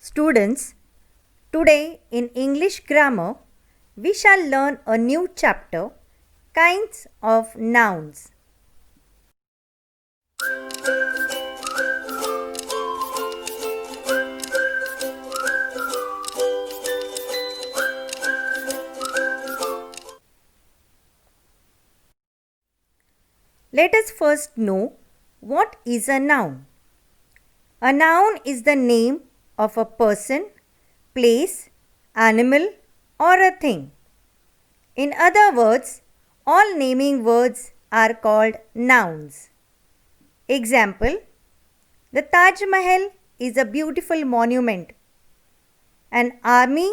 Students, today in English grammar, we shall learn a new chapter, Kinds of Nouns. Let us first know what is a noun. A noun is the name of a person, place, animal, or a thing. In other words, all naming words are called nouns. Example: the Taj Mahal is a beautiful monument. An army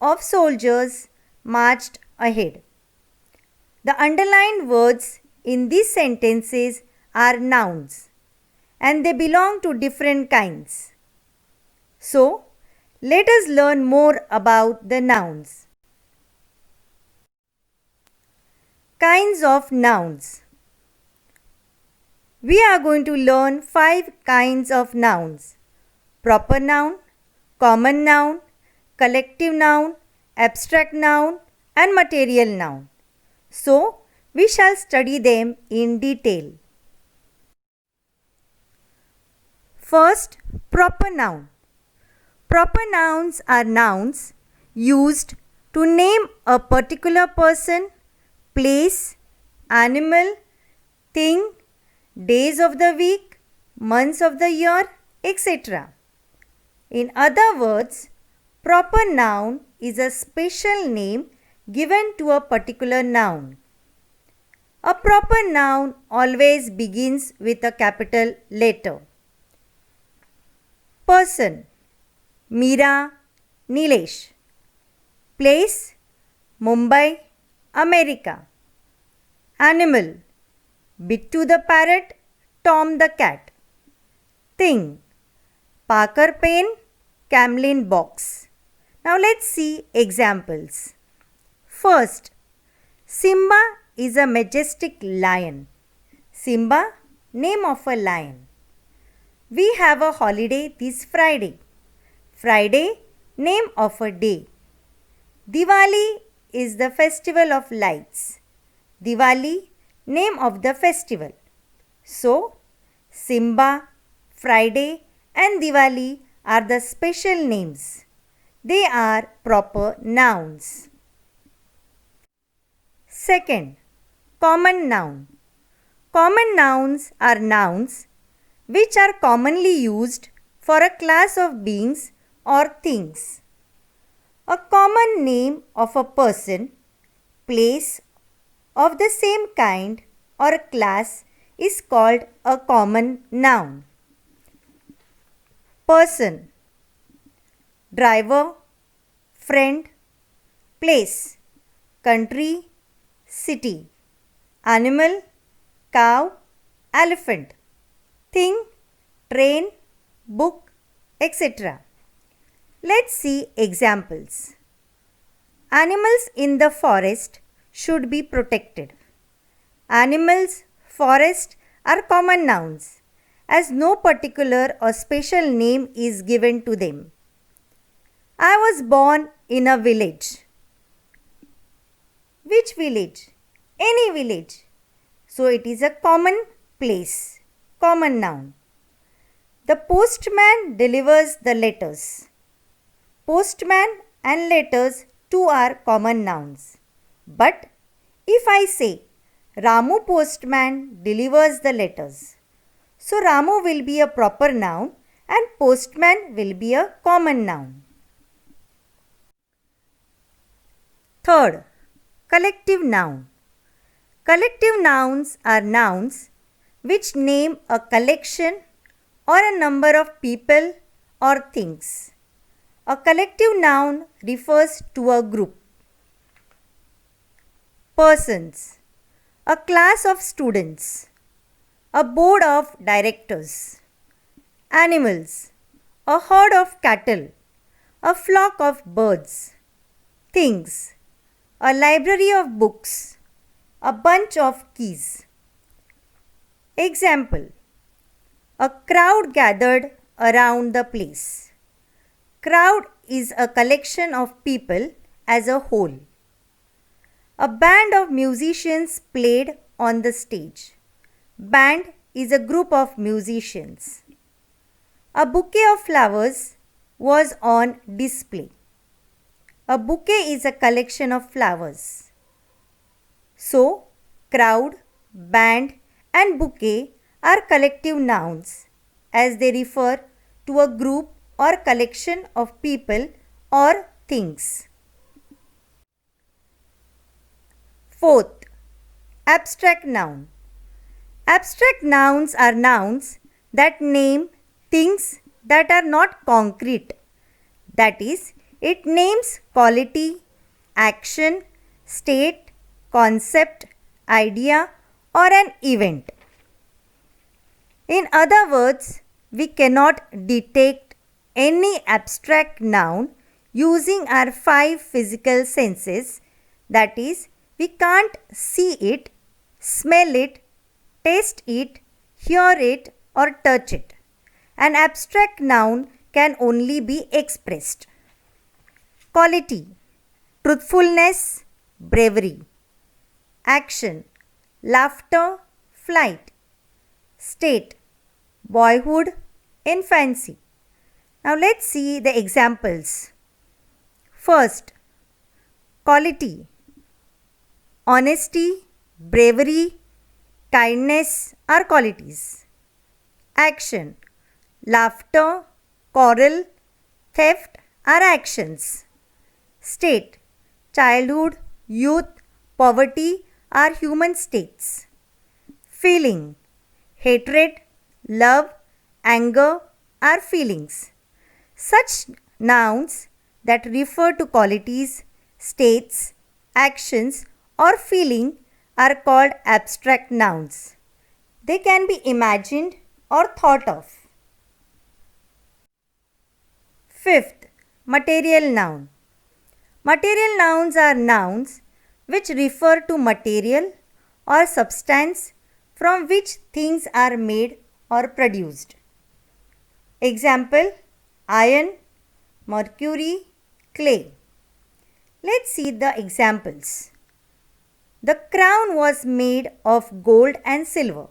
of soldiers marched ahead. The underlined words in these sentences are nouns and they belong to different kinds. So, let us learn more about the nouns. Kinds of nouns. We are going to learn 5 kinds of nouns: proper noun, common noun, collective noun, abstract noun, and material noun. So, we shall study them in detail. First, proper noun. Proper nouns are nouns used to name a particular person, place, animal, thing, days of the week, months of the year, etc. In other words, proper noun is a special name given to a particular noun. A proper noun always begins with a capital letter. Person: Meera, Nilesh. Place: Mumbai, America. Animal: Bittu the parrot, Tom the cat. Thing: Parker pen, Camlin box. Now let's see examples. First, Simba is a majestic lion. Simba, name of a lion. We have a holiday this Friday. Friday, name of a day. Diwali is the festival of lights. Diwali, name of the festival. So, Simba, Friday, and Diwali are the special names. They are proper nouns. Second, common noun. Common nouns are nouns which are commonly used for a class of beings or things. A common name of a person, place of the same kind or a class is called a common noun. Person: driver, friend. Place: country, city. Animal: cow, elephant. Thing: train, book, etc. Let's see examples. Animals in the forest should be protected. Animals, forest are common nouns as no particular or special name is given to them. I was born in a village. Which village? Any village. So it is a common place, common noun. The postman delivers the letters. Postman and letters too are common nouns. But if I say Ramu postman delivers the letters, so Ramu will be a proper noun and postman will be a common noun. Third, collective noun. Collective nouns are nouns which name a collection or a number of people or things. A collective noun refers to a group. Persons: a class of students, a board of directors. Animals: a herd of cattle, a flock of birds. Things: a library of books, a bunch of keys. Example: a crowd gathered around the place. Crowd is a collection of people as a whole. A band of musicians played on the stage. Band is a group of musicians. A bouquet of flowers was on display. A bouquet is a collection of flowers. So, crowd, band and bouquet are collective nouns as they refer to a group or collection of people or things. Fourth, abstract noun. Abstract nouns are nouns that name things that are not concrete. That is, it names quality, action, state, concept, idea or an event. In other words, we cannot detect any abstract noun using our 5 physical senses, that is, we can't see it, smell it, taste it, hear it or touch it. An abstract noun can only be expressed. Quality, truthfulness, bravery. Action, laughter, flight. State, boyhood, infancy. Now let's see the examples. First, quality, honesty, bravery, kindness are qualities. Action, laughter, quarrel, theft are actions. State, childhood, youth, poverty are human states. Feeling, hatred, love, anger are feelings. Such nouns that refer to qualities, states, actions or feeling are called abstract nouns. They can be imagined or thought of. Fifth, material noun. Material nouns are nouns which refer to material or substance from which things are made or produced. Example, iron, mercury, clay. Let's see the examples. The crown was made of gold and silver.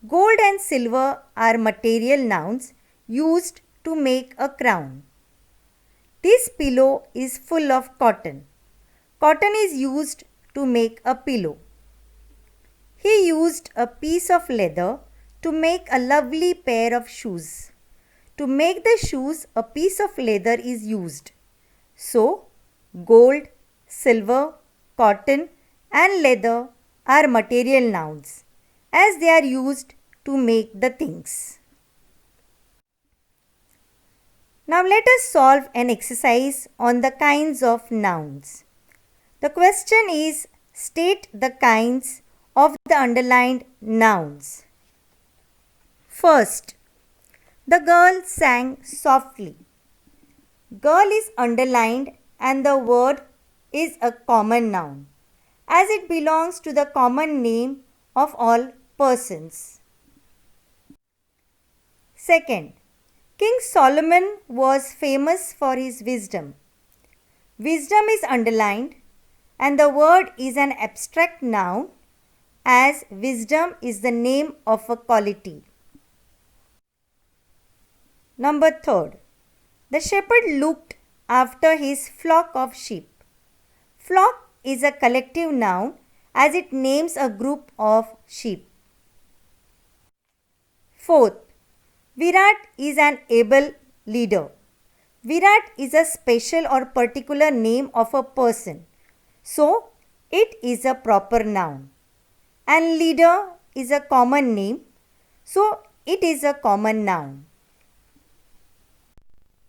Gold and silver are material nouns used to make a crown. This pillow is full of cotton. Cotton is used to make a pillow. He used a piece of leather to make a lovely pair of shoes. To make the shoes, a piece of leather is used. So, gold, silver, cotton and leather are material nouns as they are used to make the things. Now let us solve an exercise on the kinds of nouns. The question is, state the kinds of the underlined nouns. First, the girl sang softly. Girl is underlined and the word is a common noun as it belongs to the common name of all persons. Second, King Solomon was famous for his wisdom. Wisdom is underlined and the word is an abstract noun as wisdom is the name of a quality. Number third, the shepherd looked after his flock of sheep. Flock is a collective noun as it names a group of sheep. Fourth, Virat is an able leader. Virat is a special or particular name of a person. So, it is a proper noun. And leader is a common name. So, it is a common noun.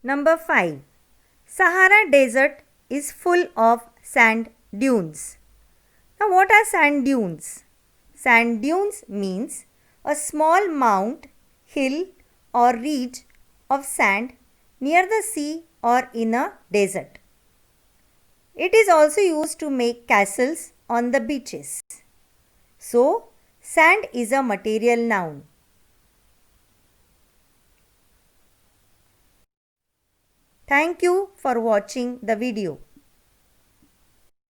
Number 5. Sahara Desert is full of sand dunes. Now, what are sand dunes? Sand dunes means a small mound, hill or ridge of sand near the sea or in a desert. It is also used to make castles on the beaches. So, sand is a material noun. Thank you for watching the video.